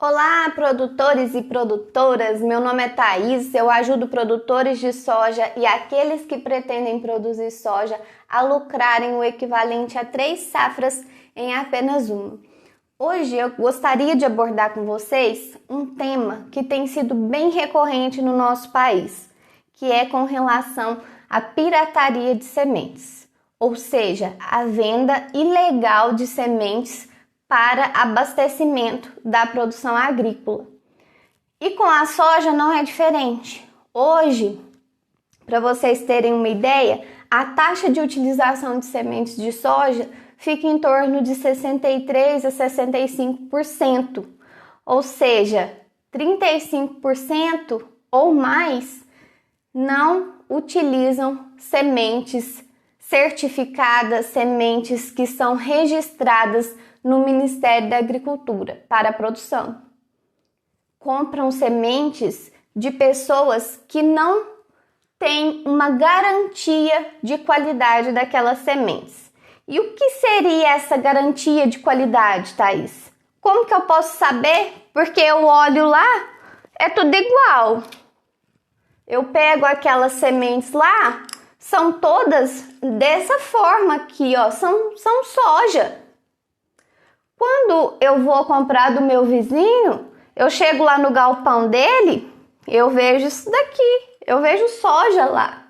Olá, produtores e produtoras! Meu nome é Thaís, eu ajudo produtores de soja e aqueles que pretendem produzir soja a lucrarem o equivalente a 3 safras em apenas uma. Hoje eu gostaria de abordar com vocês um tema que tem sido bem recorrente no nosso país, que é com relação à pirataria de sementes, ou seja, a venda ilegal de sementes para abastecimento da produção agrícola. E com a soja não é diferente. Hoje, para vocês terem uma ideia, a taxa de utilização de sementes de soja fica em torno de 63% a 65%, ou seja, 35% ou mais não utilizam sementes certificadas, sementes que são registradas no Ministério da Agricultura para a produção. Compram sementes de pessoas que não têm uma garantia de qualidade daquelas sementes. E o que seria essa garantia de qualidade, Thaís? Como que eu posso saber? Porque eu olho lá, é tudo igual. Eu pego aquelas sementes lá, são todas dessa forma aqui, ó, são soja. Quando eu vou comprar do meu vizinho, eu chego lá no galpão dele, eu vejo isso daqui, eu vejo soja lá.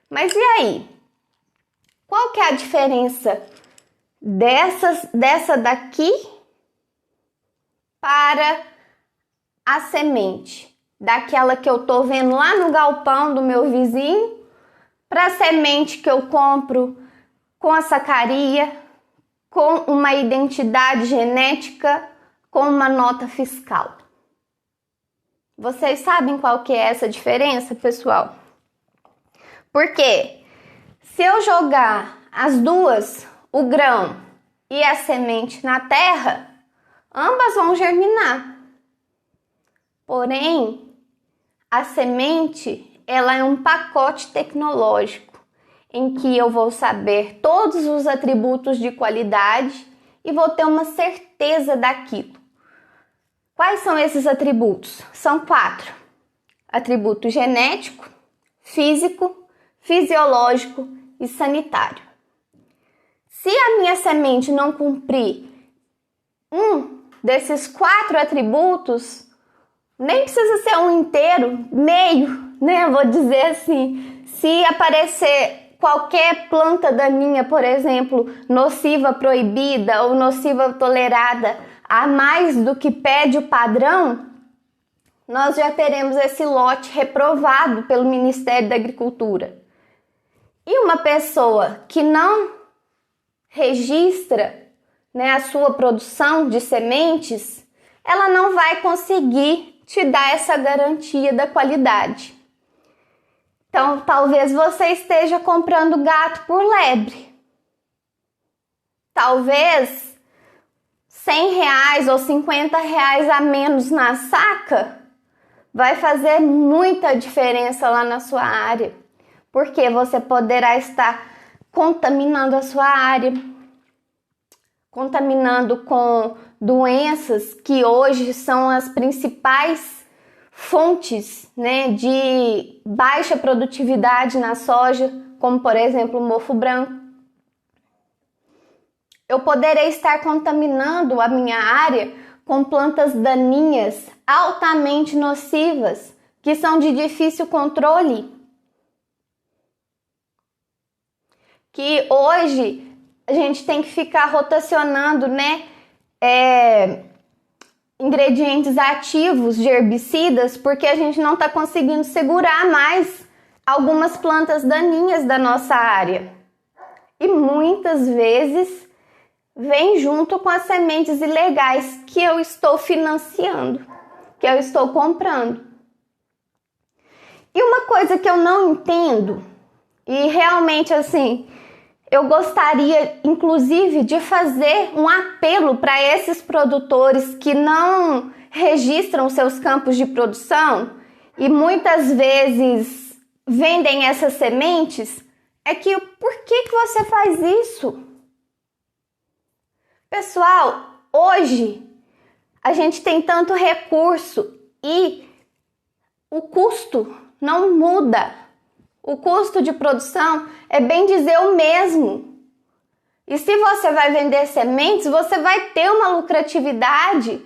Mas e aí? Qual que é a diferença dessa daqui para a semente? Daquela que eu tô vendo lá no galpão do meu vizinho, para a semente que eu compro com a sacaria, com uma identidade genética, com uma nota fiscal. Vocês sabem qual que é essa diferença, pessoal? Porque se eu jogar as duas, o grão e a semente na terra, ambas vão germinar. Porém, a semente, ela é um pacote tecnológico em que eu vou saber todos os atributos de qualidade e vou ter uma certeza daquilo. Quais são esses atributos? São 4. Atributo genético, físico, fisiológico e sanitário. Se a minha semente não cumprir um desses 4 atributos, nem precisa ser um inteiro, meio, né? Eu vou dizer assim, se aparecer qualquer planta daninha, por exemplo, nociva proibida ou nociva tolerada a mais do que pede o padrão, nós já teremos esse lote reprovado pelo Ministério da Agricultura. E uma pessoa que não registra, né, a sua produção de sementes, ela não vai conseguir te dar essa garantia da qualidade. Então, talvez você esteja comprando gato por lebre. Talvez R$100 ou R$50 a menos na saca vai fazer muita diferença lá na sua área. Porque você poderá estar contaminando a sua área, contaminando com doenças que hoje são as principais fontes, né, de baixa produtividade na soja, como por exemplo o mofo branco. Eu poderei estar contaminando a minha área com plantas daninhas altamente nocivas, que são de difícil controle. Que hoje a gente tem que ficar rotacionando, né, ingredientes ativos de herbicidas, porque a gente não está conseguindo segurar mais algumas plantas daninhas da nossa área. E muitas vezes vem junto com as sementes ilegais que eu estou financiando, que eu estou comprando. E uma coisa que eu não entendo, e realmente assim, eu gostaria, inclusive, de fazer um apelo para esses produtores que não registram seus campos de produção e muitas vezes vendem essas sementes, é que por que você faz isso? Pessoal, hoje a gente tem tanto recurso e o custo não muda. O custo de produção é bem dizer o mesmo. E se você vai vender sementes, você vai ter uma lucratividade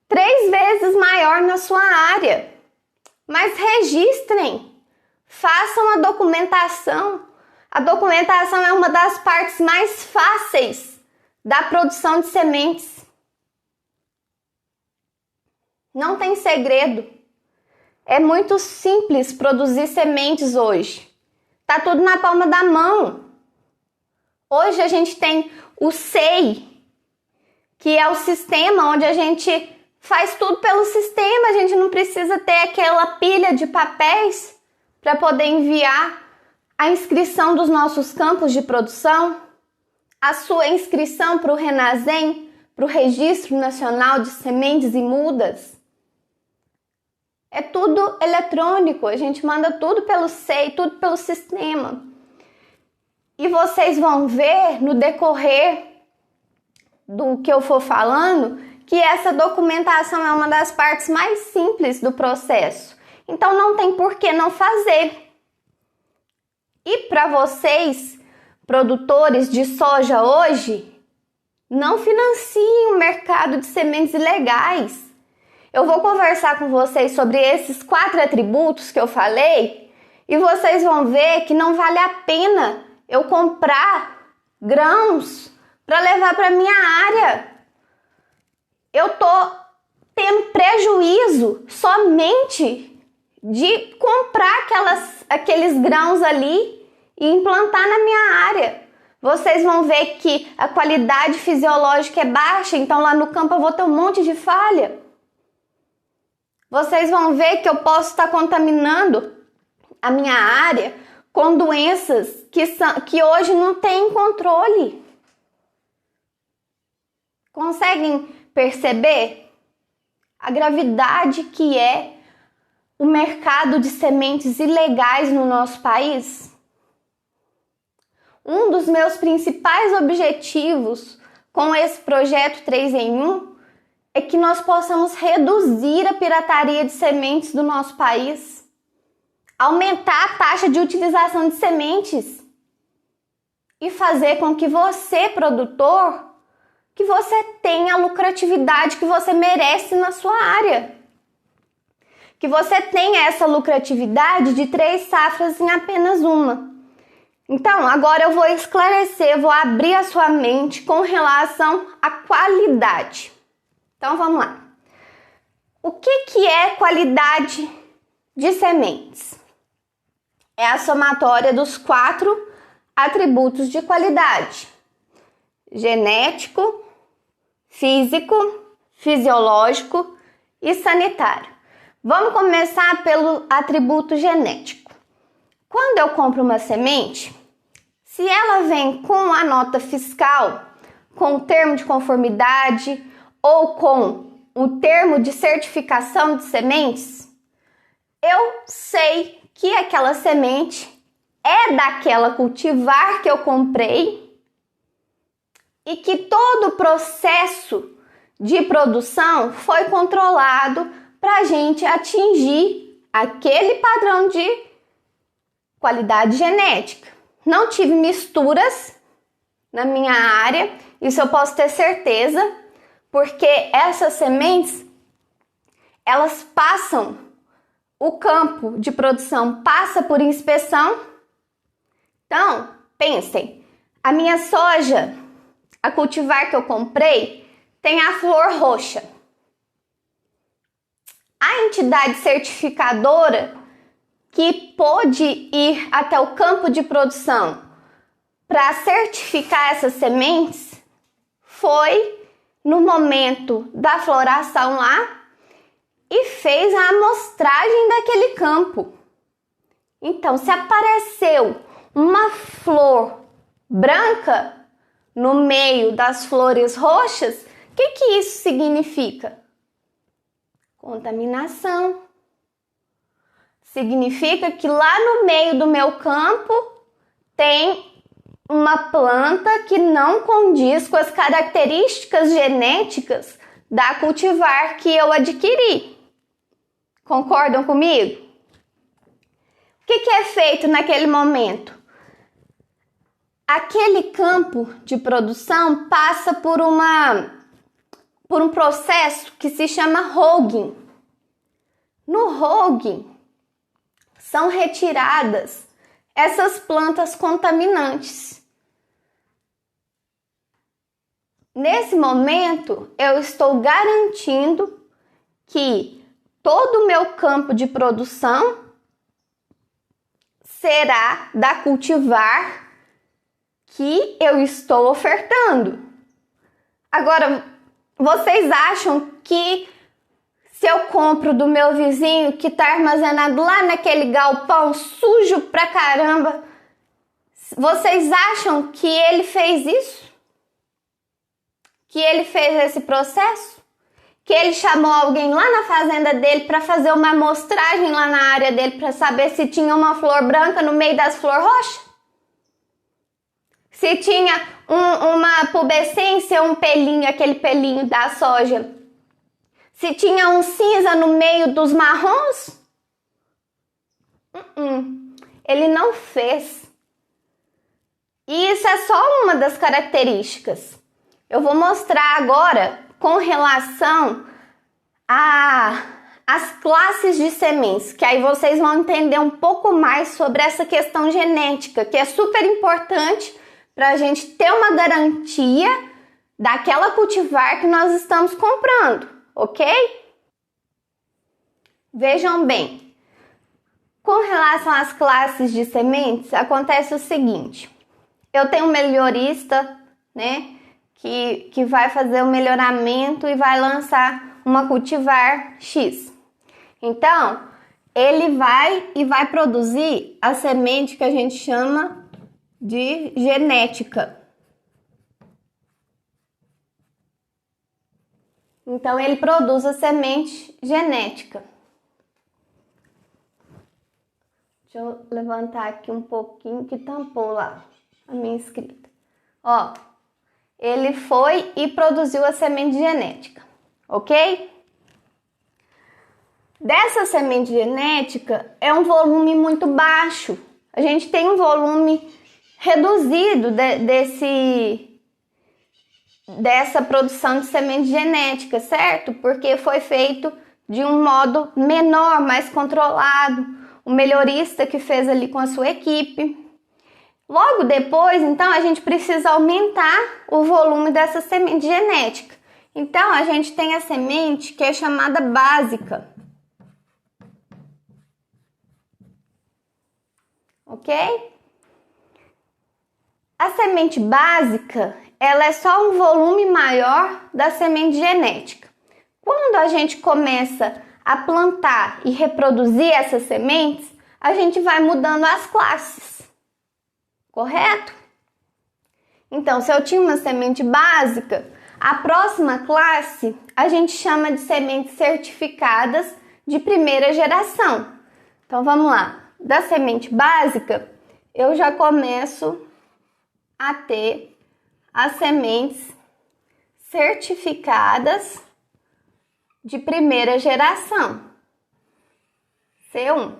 3 vezes maior na sua área. Mas registrem, façam a documentação. A documentação é uma das partes mais fáceis da produção de sementes. Não tem segredo. É muito simples produzir sementes hoje. Tá tudo na palma da mão. Hoje a gente tem o SEI, que é o sistema onde a gente faz tudo pelo sistema. A gente não precisa ter aquela pilha de papéis para poder enviar a inscrição dos nossos campos de produção, a sua inscrição para o RENASEM, para o Registro Nacional de Sementes e Mudas. É tudo eletrônico, a gente manda tudo pelo SEI, tudo pelo sistema. E vocês vão ver no decorrer do que eu for falando que essa documentação é uma das partes mais simples do processo. Então não tem por que não fazer. E para vocês, produtores de soja hoje, não financiem o mercado de sementes ilegais. Eu vou conversar com vocês sobre esses 4 atributos que eu falei e vocês vão ver que não vale a pena eu comprar grãos para levar para minha área. Eu tô tendo prejuízo somente de comprar aqueles grãos ali e implantar na minha área. Vocês vão ver que a qualidade fisiológica é baixa, então lá no campo eu vou ter um monte de falha. Vocês vão ver que eu posso estar contaminando a minha área com doenças que hoje não tem controle. Conseguem perceber a gravidade que é o mercado de sementes ilegais no nosso país? Um dos meus principais objetivos com esse projeto 3 em 1 é que nós possamos reduzir a pirataria de sementes do nosso país, aumentar a taxa de utilização de sementes e fazer com que você, produtor, que você tenha a lucratividade que você merece na sua área. Que você tenha essa lucratividade de 3 safras em apenas uma. Então, agora eu vou esclarecer, vou abrir a sua mente com relação à qualidade. Então, vamos lá. O que é qualidade de sementes? É a somatória dos 4 atributos de qualidade: genético, físico, fisiológico e sanitário. Vamos começar pelo atributo genético. Quando eu compro uma semente, se ela vem com a nota fiscal, com o termo de conformidade ou com o termo de certificação de sementes, eu sei que aquela semente é daquela cultivar que eu comprei e que todo o processo de produção foi controlado para a gente atingir aquele padrão de qualidade genética. Não tive misturas na minha área, isso eu posso ter certeza, porque essas sementes, elas passam, o campo de produção passa por inspeção. Então, pensem, a minha soja, a cultivar que eu comprei, tem a flor roxa. A entidade certificadora que pôde ir até o campo de produção para certificar essas sementes foi no momento da floração lá e fez a amostragem daquele campo. Então, se apareceu uma flor branca no meio das flores roxas, o que isso significa? Contaminação. Significa que lá no meio do meu campo tem uma planta que não condiz com as características genéticas da cultivar que eu adquiri. Concordam comigo? O que é feito naquele momento? Aquele campo de produção passa por um processo que se chama hogging. No hogging, são retiradas essas plantas contaminantes. Nesse momento, eu estou garantindo que todo o meu campo de produção será da cultivar que eu estou ofertando. Agora, vocês acham que se eu compro do meu vizinho que está armazenado lá naquele galpão sujo pra caramba, vocês acham que ele fez isso? Que ele fez esse processo? Que ele chamou alguém lá na fazenda dele para fazer uma amostragem lá na área dele para saber se tinha uma flor branca no meio das flores roxas? Se tinha uma pubescência, um pelinho, aquele pelinho da soja. Se tinha um cinza no meio dos marrons? Ele não fez. E isso é só uma das características. Eu vou mostrar agora com relação às classes de sementes, que aí vocês vão entender um pouco mais sobre essa questão genética, que é super importante para a gente ter uma garantia daquela cultivar que nós estamos comprando, ok? Vejam bem, com relação às classes de sementes, acontece o seguinte: eu tenho um melhorista, né, que vai fazer o melhoramento e vai lançar uma cultivar X. Então, ele vai produzir a semente que a gente chama de genética. Então, ele produz a semente genética. Deixa eu levantar aqui um pouquinho que tampou lá a minha escrita. Ó, ele foi e produziu a semente genética, ok? Dessa semente genética é um volume muito baixo. A gente tem um volume reduzido dessa produção de semente genética, certo? Porque foi feito de um modo menor, mais controlado. O melhorista que fez ali com a sua equipe. Logo depois, então, a gente precisa aumentar o volume dessa semente genética. Então, a gente tem a semente que é chamada básica. Ok? A semente básica, ela é só um volume maior da semente genética. Quando a gente começa a plantar e reproduzir essas sementes, a gente vai mudando as classes. Correto? Então, se eu tinha uma semente básica, a próxima classe a gente chama de sementes certificadas de primeira geração. Então, vamos lá. Da semente básica, eu já começo a ter as sementes certificadas de primeira geração. C1.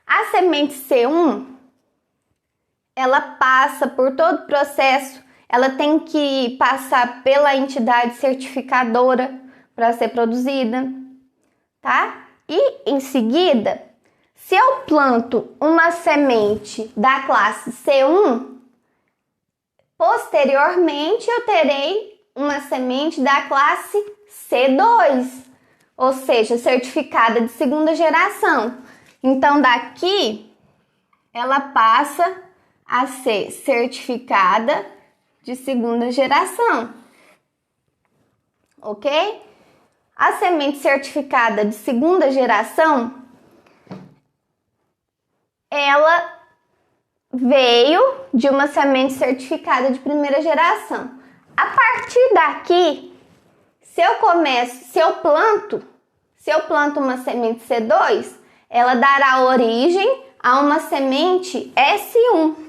A semente C1, ela passa por todo o processo, ela tem que passar pela entidade certificadora para ser produzida, tá? E em seguida, se eu planto uma semente da classe C1, posteriormente eu terei uma semente da classe C2, ou seja, certificada de segunda geração. Então daqui ela passa a ser certificada de segunda geração, ok? A semente certificada de segunda geração, ela veio de uma semente certificada de primeira geração. A partir daqui, se eu planto uma semente C2, ela dará origem a uma semente S1.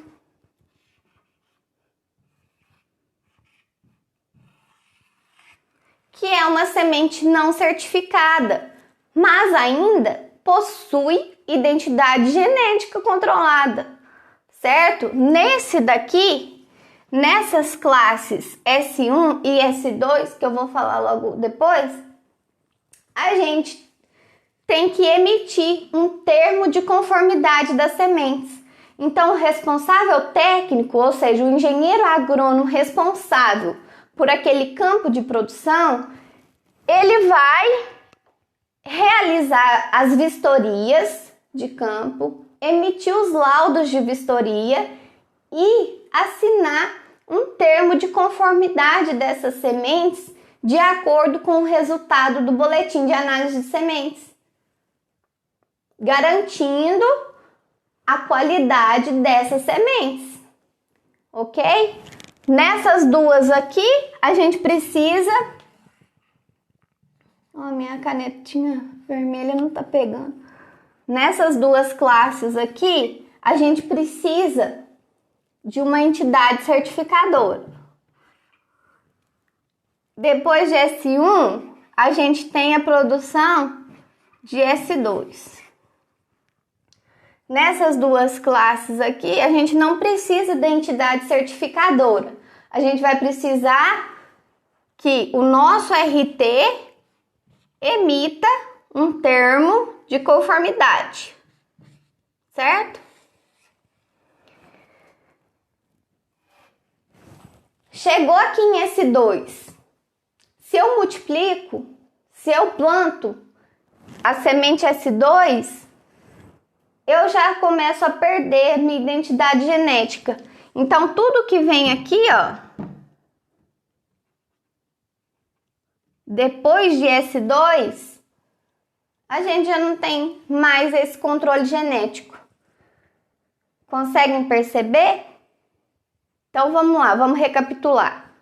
que é uma semente não certificada, mas ainda possui identidade genética controlada, certo? Nesse daqui, nessas classes S1 e S2, que eu vou falar logo depois, a gente tem que emitir um termo de conformidade das sementes. Então, o responsável técnico, ou seja, o engenheiro agrônomo responsável por aquele campo de produção, ele vai realizar as vistorias de campo, emitir os laudos de vistoria e assinar um termo de conformidade dessas sementes de acordo com o resultado do boletim de análise de sementes, garantindo a qualidade dessas sementes, ok? Nessas duas aqui, a gente precisa... minha canetinha vermelha não tá pegando. Nessas duas classes aqui, a gente precisa de uma entidade certificadora. Depois de S1, a gente tem a produção de S2. Nessas duas classes aqui, a gente não precisa da entidade certificadora. A gente vai precisar que o nosso RT emita um termo de conformidade, certo? Chegou aqui em S2. Se eu multiplico, se eu planto a semente S2, eu já começo a perder minha identidade genética. Então, tudo que vem aqui, ó, depois de S2, a gente já não tem mais esse controle genético. Conseguem perceber? Então, vamos lá, vamos recapitular.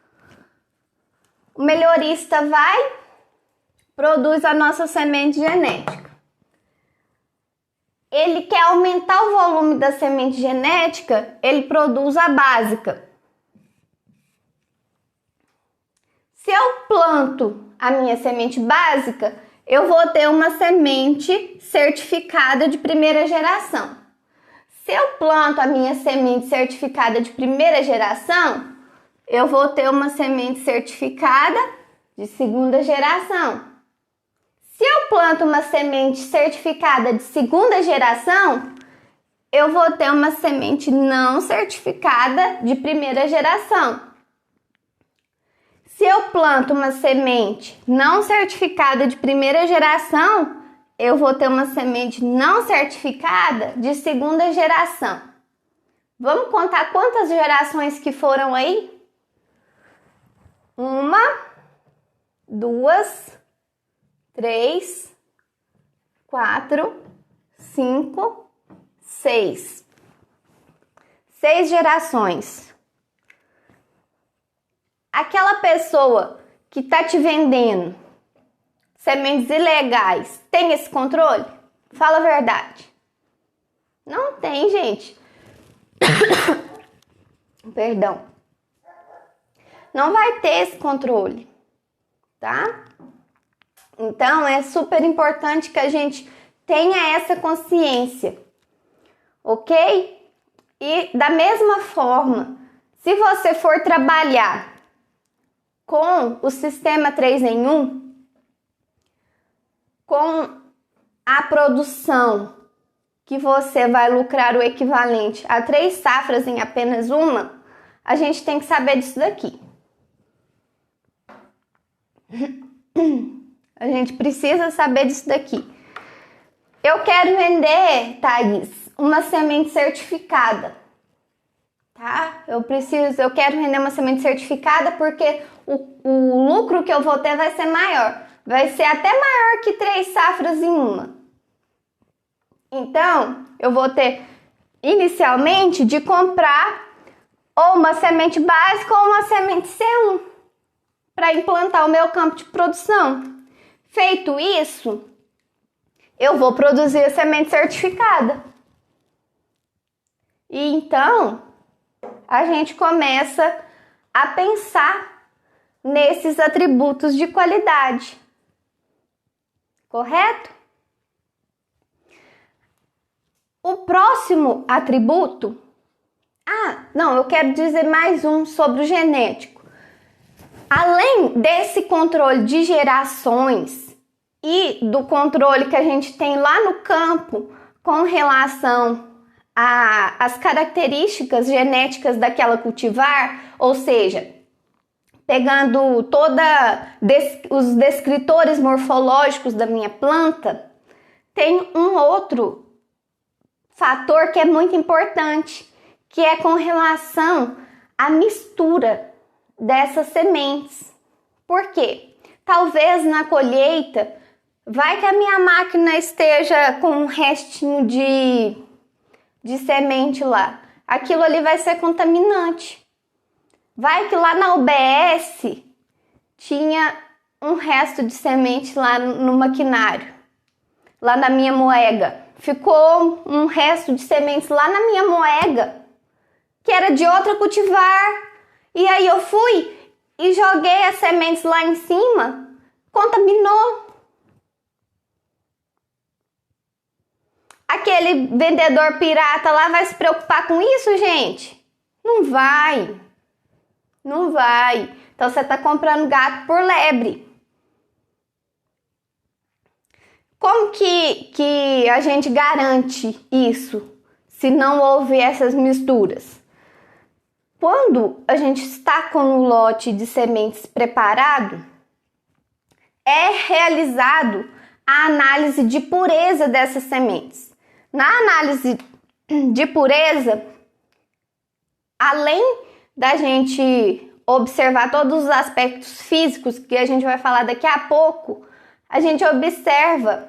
O melhorista vai, produz a nossa semente genética. Ele quer aumentar o volume da semente genética, ele produz a básica. Se eu planto a minha semente básica, eu vou ter uma semente certificada de primeira geração. Se eu planto a minha semente certificada de primeira geração, eu vou ter uma semente certificada de segunda geração. Se eu planto uma semente certificada de segunda geração, eu vou ter uma semente não certificada de primeira geração. Se eu planto uma semente não certificada de primeira geração, eu vou ter uma semente não certificada de segunda geração. Vamos contar quantas gerações que foram aí? 1, 2, 3, 4, 5, 6. 6 gerações. Aquela pessoa que está te vendendo sementes ilegais tem esse controle? Fala a verdade. Não tem, gente. Perdão. Não vai ter esse controle, tá? Então, é super importante que a gente tenha essa consciência, ok? E da mesma forma, se você for trabalhar com o sistema 3 em 1, com a produção que você vai lucrar o equivalente a 3 safras em apenas uma, a gente tem que saber disso daqui. A gente precisa saber disso daqui. Eu quero vender, Thaís, uma semente certificada, tá? Eu quero vender uma semente certificada porque o lucro que eu vou ter vai ser maior. Vai ser até maior que 3 safras em uma. Então, eu vou ter, inicialmente, de comprar ou uma semente básica ou uma semente C1 para implantar o meu campo de produção. Feito isso, eu vou produzir a semente certificada. E então, a gente começa a pensar nesses atributos de qualidade. Correto? O próximo atributo... não, eu quero dizer mais um sobre o genético. Além desse controle de gerações e do controle que a gente tem lá no campo com relação às características genéticas daquela cultivar, ou seja, pegando os descritores morfológicos da minha planta, tem um outro fator que é muito importante, que é com relação à mistura dessas sementes. Por quê? Talvez na colheita, vai que a minha máquina esteja com um restinho de semente lá. Aquilo ali vai ser contaminante. Vai que lá na UBS tinha um resto de semente lá no maquinário, lá na minha moega. Ficou um resto de sementes lá na minha moega, que era de outra cultivar. E aí eu fui e joguei as sementes lá em cima, contaminou. Aquele vendedor pirata lá vai se preocupar com isso, gente? Não vai. Não vai. Então você está comprando gato por lebre. Como que a gente garante isso se não houve essas misturas? Quando a gente está com um lote de sementes preparado, é realizado a análise de pureza dessas sementes. Na análise de pureza, além da gente observar todos os aspectos físicos que a gente vai falar daqui a pouco, a gente observa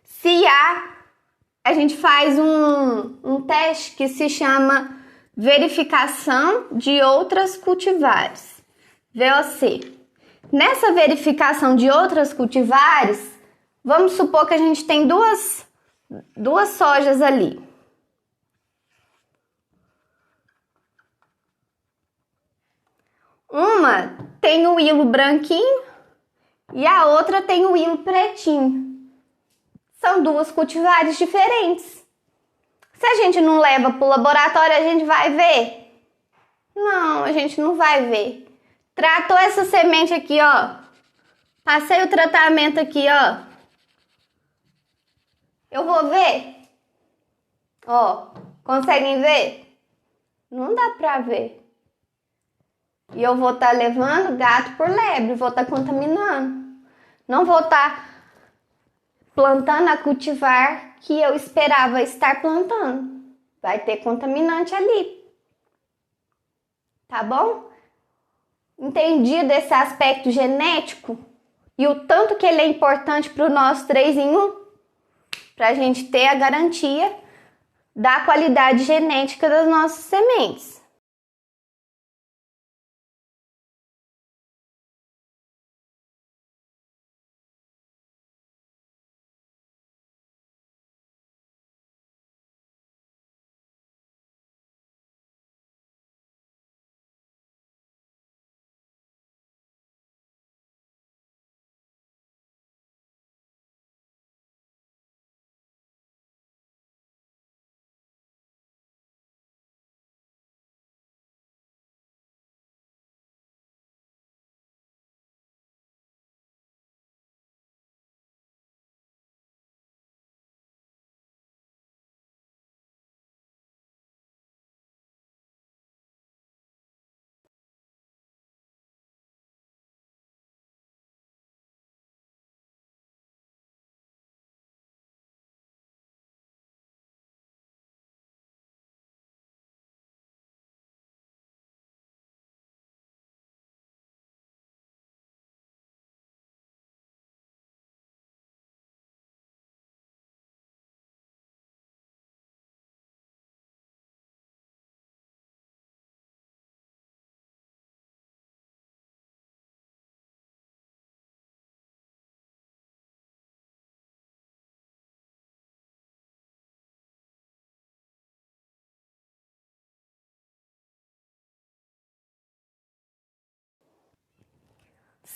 se a gente faz um teste que se chama verificação de outras cultivares, VOC. Nessa verificação de outras cultivares, vamos supor que a gente tem duas sojas ali. Uma tem o hilo branquinho e a outra tem o hilo pretinho. São duas cultivares diferentes. Se a gente não leva para o laboratório, a gente vai ver? Não, a gente não vai ver. Tratou essa semente aqui, ó. Passei o tratamento aqui, ó. Eu vou ver? Ó, conseguem ver? Não dá pra ver. E eu vou estar levando gato por lebre, vou estar contaminando. Não vou estar plantando a cultivar que eu esperava estar plantando. Vai ter contaminante ali. Tá bom? Entendido esse aspecto genético e o tanto que ele é importante para o nosso 3 em 1? Para a gente ter a garantia da qualidade genética das nossas sementes.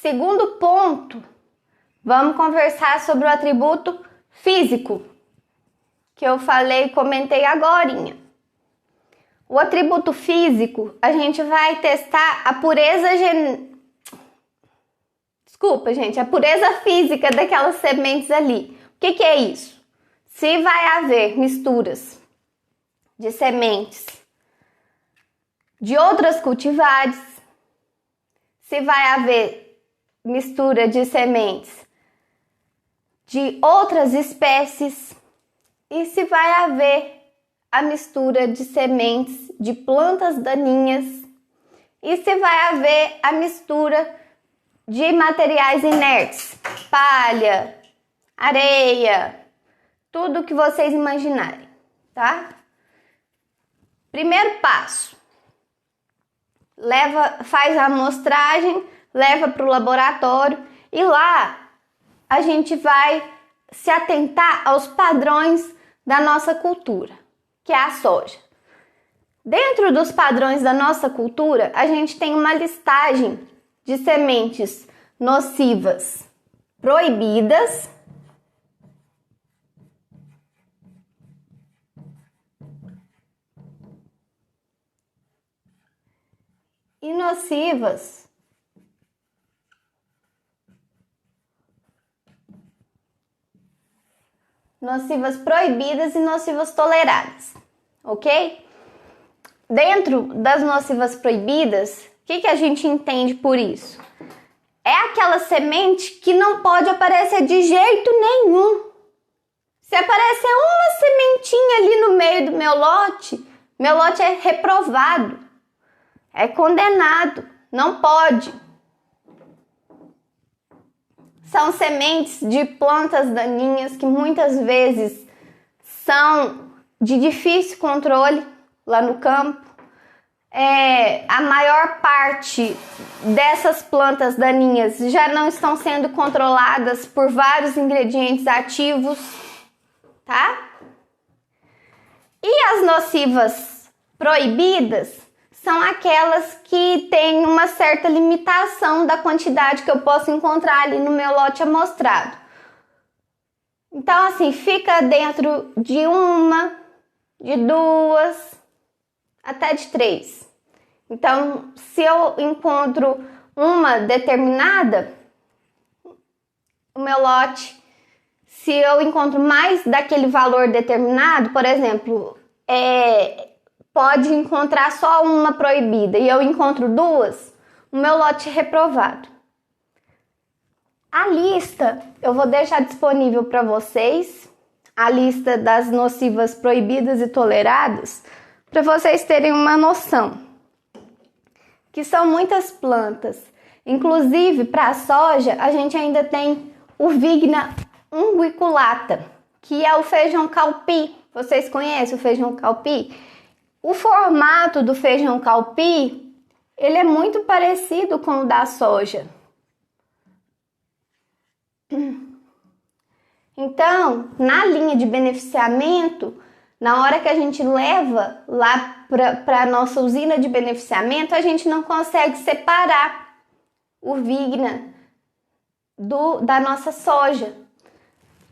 Segundo ponto, vamos conversar sobre o atributo físico, que eu comentei agorinha. O atributo físico, a gente vai testar a pureza a pureza física daquelas sementes ali. O que é isso? Se vai haver misturas de sementes de outras cultivares, se vai haver mistura de sementes de outras espécies e se vai haver a mistura de sementes de plantas daninhas e se vai haver a mistura de materiais inertes, palha, areia, tudo que vocês imaginarem, tá? Primeiro passo, faz a amostragem, leva para o laboratório e lá a gente vai se atentar aos padrões da nossa cultura, que é a soja. Dentro dos padrões da nossa cultura, a gente tem uma listagem de sementes nocivas proibidas e nocivas proibidas e nocivas toleradas, ok? Dentro das nocivas proibidas, o que a gente entende por isso? É aquela semente que não pode aparecer de jeito nenhum. Se aparecer uma sementinha ali no meio do meu lote é reprovado, é condenado, não pode. São sementes de plantas daninhas que muitas vezes são de difícil controle lá no campo. A maior parte dessas plantas daninhas já não estão sendo controladas por vários ingredientes ativos, tá? E as nocivas proibidas são aquelas que têm uma certa limitação da quantidade que eu posso encontrar ali no meu lote amostrado. Então, assim, fica dentro de uma, de duas, até de 3. Então, se eu encontro uma determinada, o meu lote, se eu encontro mais daquele valor determinado, por exemplo, pode encontrar só uma proibida e eu encontro 2, o meu lote é reprovado. A lista eu vou deixar disponível para vocês, a lista das nocivas proibidas e toleradas, para vocês terem uma noção, que são muitas plantas. Inclusive, para a soja, a gente ainda tem o Vigna unguiculata, que é o feijão calpi. Vocês conhecem o feijão calpi? O formato do feijão calpi, ele é muito parecido com o da soja. Então, na linha de beneficiamento, na hora que a gente leva lá para a nossa usina de beneficiamento, a gente não consegue separar o Vigna da nossa soja.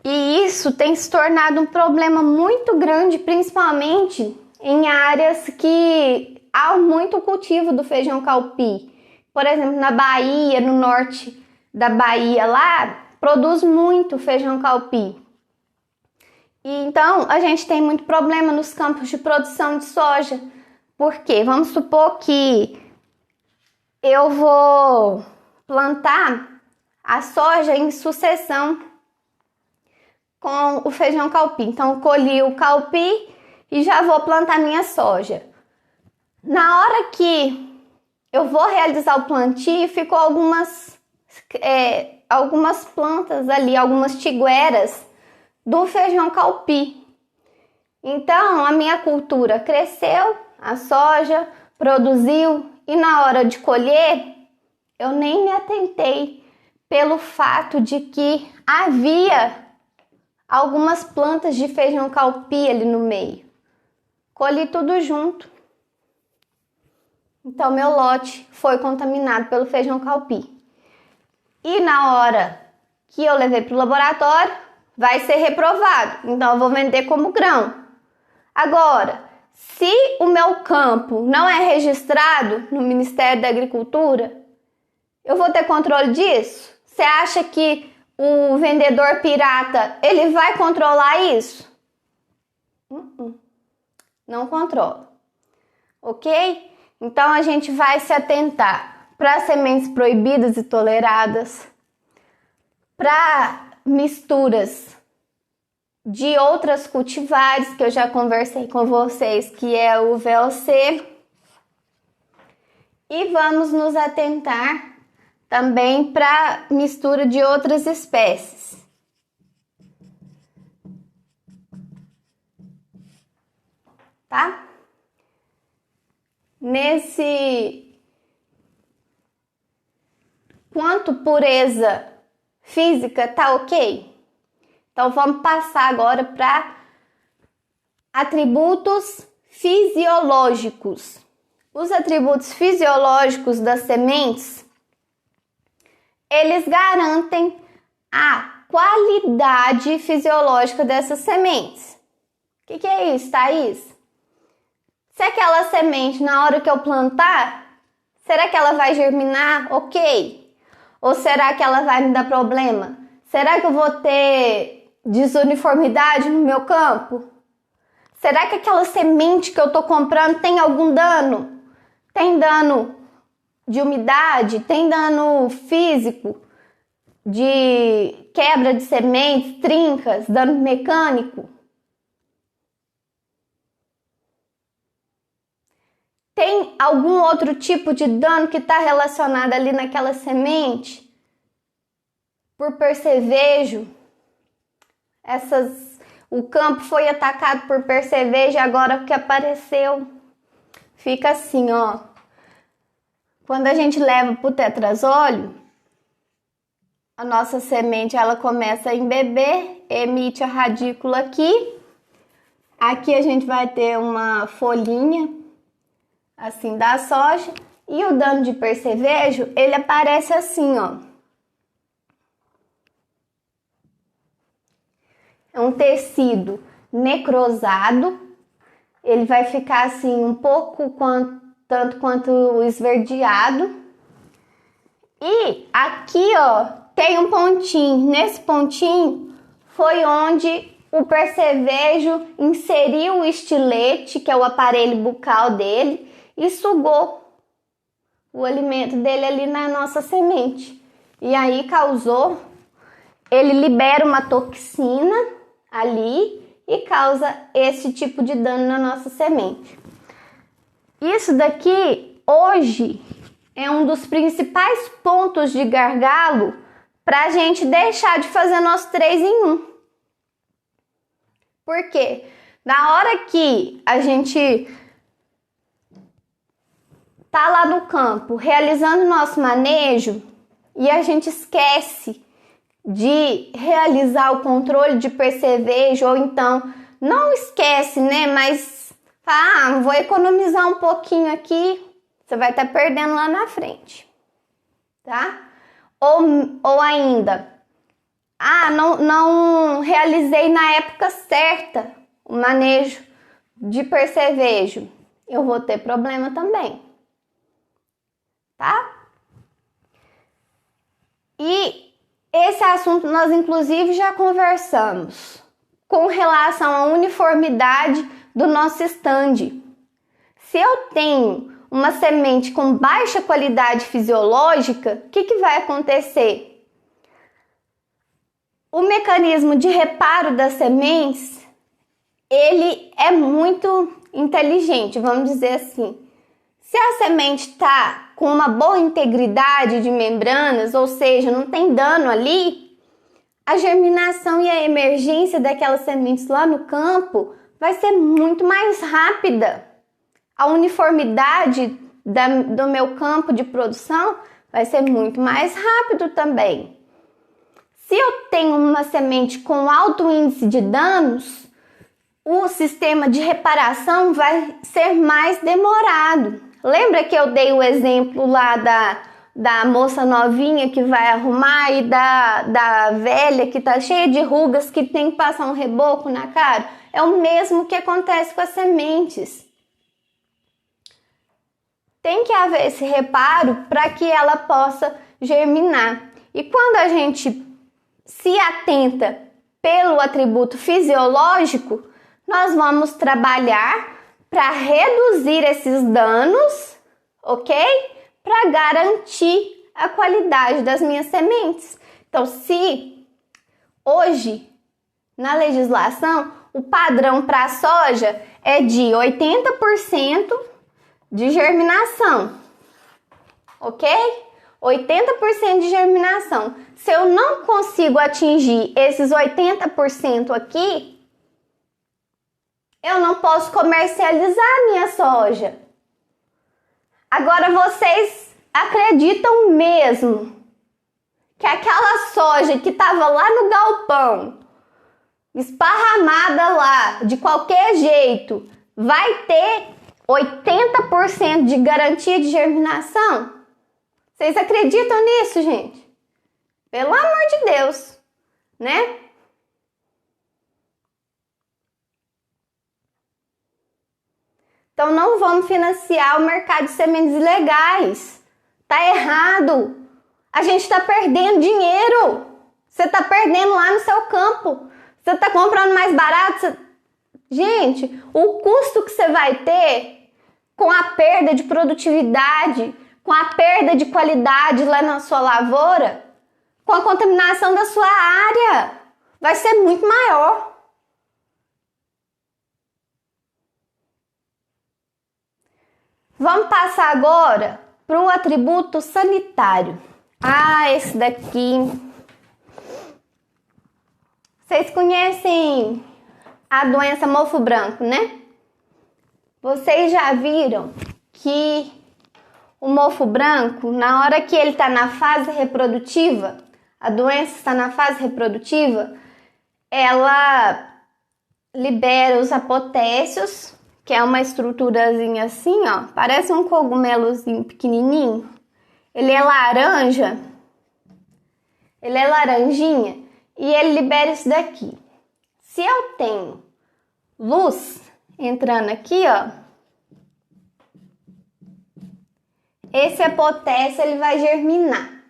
E isso tem se tornado um problema muito grande, principalmente em áreas que há muito cultivo do feijão calpi. Por exemplo, na Bahia, no norte da Bahia, lá produz muito feijão calpi. E então, a gente tem muito problema nos campos de produção de soja. Por quê? Vamos supor que eu vou plantar a soja em sucessão com o feijão calpi. Então, eu colhi o calpi e já vou plantar minha soja. Na hora que eu vou realizar o plantio, ficou algumas plantas ali, algumas tigueras do feijão calpi. Então, a minha cultura cresceu, a soja produziu e na hora de colher, eu nem me atentei pelo fato de que havia algumas plantas de feijão calpi ali no meio. Colhi tudo junto. Então, meu lote foi contaminado pelo feijão calpi. e na hora que eu levei para o laboratório, vai ser reprovado. Então, eu vou vender como grão. Agora, se o meu campo não é registrado no Ministério da Agricultura, eu vou ter controle disso? Você acha que o vendedor pirata, ele vai controlar isso? Não controla. Ok? Então, a gente vai se atentar para sementes proibidas e toleradas, para misturas de outras cultivares, que eu já conversei com vocês, que é o VLC. E vamos nos atentar também para mistura de outras espécies. Tá? Quanto pureza física, tá ok? Então, vamos passar agora para atributos fisiológicos. Os atributos fisiológicos das sementes, eles garantem a qualidade fisiológica dessas sementes. O que é isso, Thaís? Se aquela semente, na hora que eu plantar, será que ela vai germinar? Ok. Ou será que ela vai me dar problema? Será que eu vou ter desuniformidade no meu campo? Será que aquela semente que eu estou comprando tem algum dano? Tem dano de umidade? Tem dano físico? De quebra de sementes, trincas, dano mecânico? Tem algum outro tipo de dano que está relacionado ali naquela semente? Por percevejo? O campo foi atacado por percevejo e agora que apareceu, fica assim, ó. Quando a gente leva para o tetrazóleo, a nossa semente ela começa a embeber, emite a radícula aqui. Aqui a gente vai ter uma folhinha, assim, da soja. E o dano de percevejo, ele aparece assim, ó. É um tecido necrosado, ele vai ficar assim um pouco tanto quanto esverdeado. E aqui, ó, tem um pontinho. Nesse pontinho foi onde o percevejo inseriu o estilete, que é o aparelho bucal dele, e sugou o alimento dele ali na nossa semente. E aí ele libera uma toxina ali e causa esse tipo de dano na nossa semente. Isso daqui, hoje, é um dos principais pontos de gargalo para a gente deixar de fazer nosso 3 em 1. Por quê? Na hora que a gente tá lá no campo realizando nosso manejo e a gente esquece de realizar o controle de percevejo, ou então não esquece, né? Mas vou economizar um pouquinho aqui, você vai estar perdendo lá na frente, tá? Ou ainda, não realizei na época certa o manejo de percevejo, eu vou ter problema também, tá? E esse assunto nós inclusive já conversamos com relação à uniformidade do nosso estande. Se eu tenho uma semente com baixa qualidade fisiológica, o que vai acontecer? O mecanismo de reparo das sementes, ele é muito inteligente, vamos dizer assim. Se a semente está com uma boa integridade de membranas, ou seja, não tem dano ali, a germinação e a emergência daquelas sementes lá no campo vai ser muito mais rápida. A uniformidade do meu campo de produção vai ser muito mais rápido também. Se eu tenho uma semente com alto índice de danos, o sistema de reparação vai ser mais demorado. Lembra que eu dei o exemplo lá da moça novinha que vai arrumar e da velha que tá cheia de rugas, que tem que passar um reboco na cara. É o mesmo que acontece com as sementes. Tem que haver esse reparo para que ela possa germinar. E quando a gente se atenta pelo atributo fisiológico, nós vamos trabalhar para reduzir esses danos, ok? Para garantir a qualidade das minhas sementes. Então, se hoje, na legislação, o padrão para a soja é de 80% de germinação, ok? 80% de germinação. Se eu não consigo atingir esses 80% aqui, eu não posso comercializar a minha soja. Agora, vocês acreditam mesmo que aquela soja que estava lá no galpão, esparramada lá, de qualquer jeito, vai ter 80% de garantia de germinação? Vocês acreditam nisso, gente? Pelo amor de Deus, né? Então não vamos financiar o mercado de sementes ilegais. Tá errado. A gente tá perdendo dinheiro. Você tá perdendo lá no seu campo. Você tá comprando mais barato. Gente, o custo que você vai ter com a perda de produtividade, com a perda de qualidade lá na sua lavoura, com a contaminação da sua área, vai ser muito maior. Vamos passar agora para o atributo sanitário. Esse daqui. Vocês conhecem a doença mofo branco, né? Vocês já viram que o mofo branco, na hora que ele está na fase reprodutiva, a doença está na fase reprodutiva, ela libera os apotécios, que é uma estruturazinha assim, ó, parece um cogumelozinho pequenininho. Ele é laranja, ele é laranjinha e ele libera isso daqui. Se eu tenho luz entrando aqui, ó, esse apotécio ele vai germinar.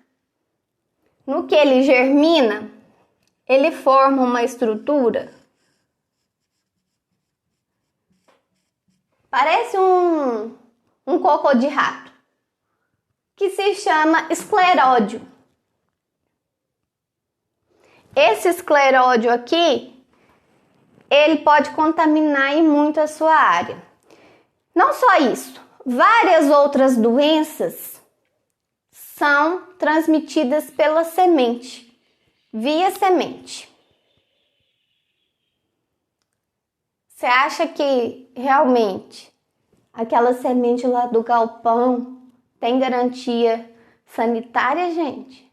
No que ele germina, ele forma uma estrutura. Parece um cocô de rato, que se chama escleródio. Esse escleródio aqui, ele pode contaminar e muito a sua área. Não só isso, várias outras doenças são transmitidas pela semente, via semente. Você acha que realmente aquela semente lá do galpão tem garantia sanitária, gente?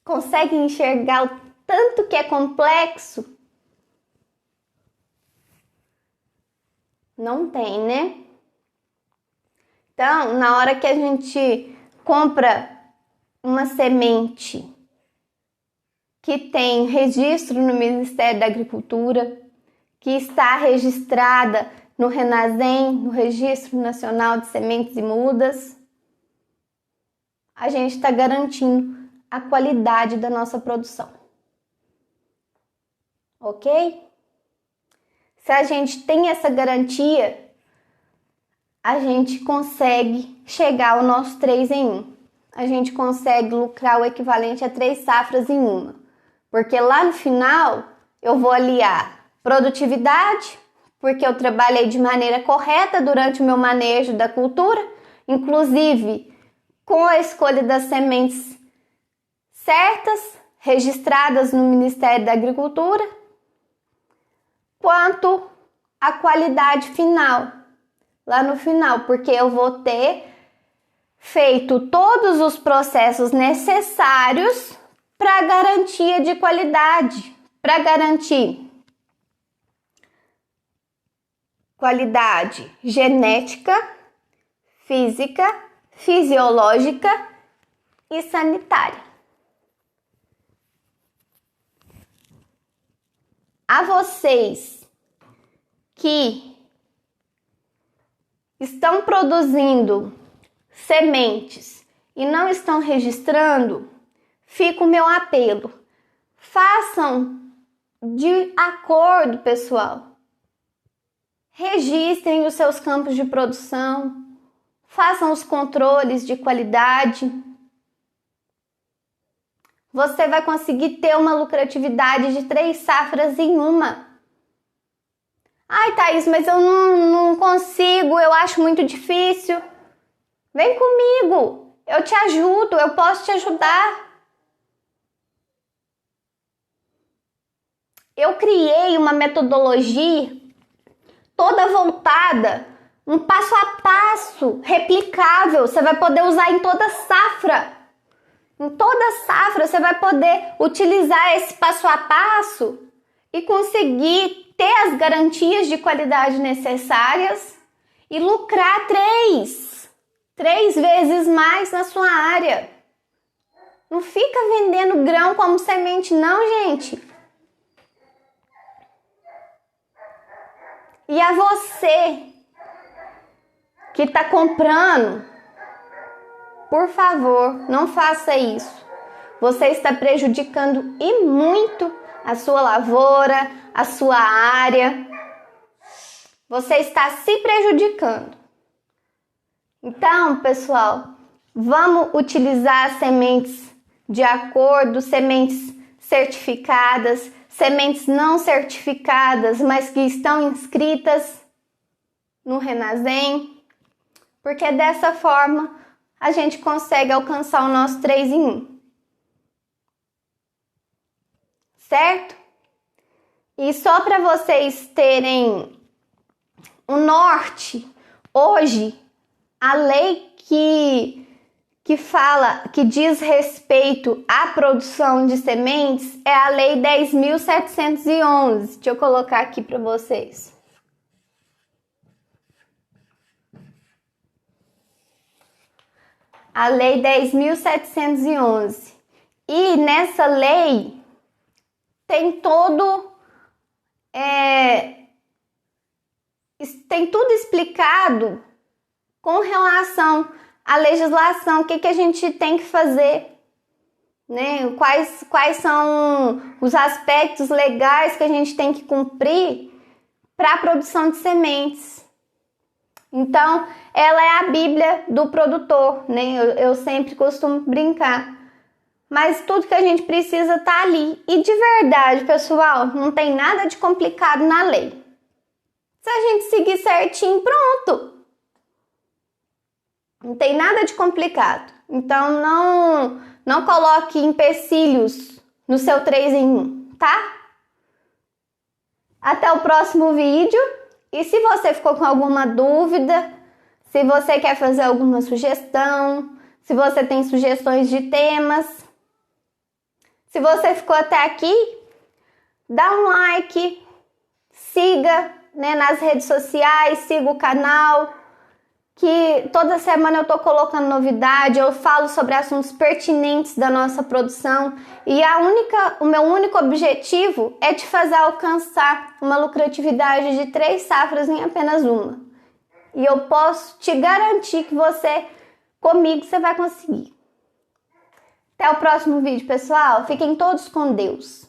Consegue enxergar o tanto que é complexo? Não tem, né? Então, na hora que a gente compra uma semente que tem registro no Ministério da Agricultura, que está registrada no RENASEM, no Registro Nacional de Sementes e Mudas, a gente está garantindo a qualidade da nossa produção. Ok? Se a gente tem essa garantia, a gente consegue chegar ao nosso 3 em 1. A gente consegue lucrar o equivalente a 3 safras em uma. Porque lá no final, eu vou aliar produtividade, porque eu trabalhei de maneira correta durante o meu manejo da cultura, inclusive com a escolha das sementes certas, registradas no Ministério da Agricultura, quanto a qualidade final, lá no final, porque eu vou ter feito todos os processos necessários para garantia de qualidade, para garantir qualidade genética, física, fisiológica e sanitária. A vocês que estão produzindo sementes e não estão registrando, fica o meu apelo. Façam de acordo, pessoal. Registrem os seus campos de produção, façam os controles de qualidade. Você vai conseguir ter uma lucratividade de 3 safras em uma. Ai, Thaís, mas eu não consigo, eu acho muito difícil. Vem comigo, eu te ajudo, eu posso te ajudar. Eu criei uma metodologia toda voltada, um passo a passo, replicável. Você vai poder usar em toda safra. Em toda safra você vai poder utilizar esse passo a passo e conseguir ter as garantias de qualidade necessárias e lucrar 3 vezes mais na sua área. Não fica vendendo grão como semente não, gente. E a você que está comprando, por favor, não faça isso. Você está prejudicando e muito a sua lavoura, a sua área. Você está se prejudicando. Então, pessoal, vamos utilizar sementes de acordo, sementes certificadas, sementes não certificadas, mas que estão inscritas no Renasem, porque dessa forma a gente consegue alcançar o nosso 3 em 1. Certo? E só para vocês terem o norte, hoje a lei que fala, que diz respeito à produção de sementes é a Lei 10.711. Deixa eu colocar aqui para vocês. A Lei 10.711. E nessa lei tem tem tudo explicado com relação à legislação, o que a gente tem que fazer, né? Quais são os aspectos legais que a gente tem que cumprir para a produção de sementes. Então, ela é a Bíblia do produtor, né? Eu sempre costumo brincar. Mas tudo que a gente precisa tá ali. E de verdade, pessoal, não tem nada de complicado na lei. Se a gente seguir certinho, pronto. Não tem nada de complicado. Então, não coloque empecilhos no seu 3 em 1, tá? Até o próximo vídeo. E se você ficou com alguma dúvida, se você quer fazer alguma sugestão, se você tem sugestões de temas, se você ficou até aqui, dá um like, siga, né, nas redes sociais, siga o canal, que toda semana eu tô colocando novidade, eu falo sobre assuntos pertinentes da nossa produção e o meu único objetivo é te fazer alcançar uma lucratividade de 3 safras em apenas uma. E eu posso te garantir que comigo você vai conseguir. Até o próximo vídeo, pessoal. Fiquem todos com Deus.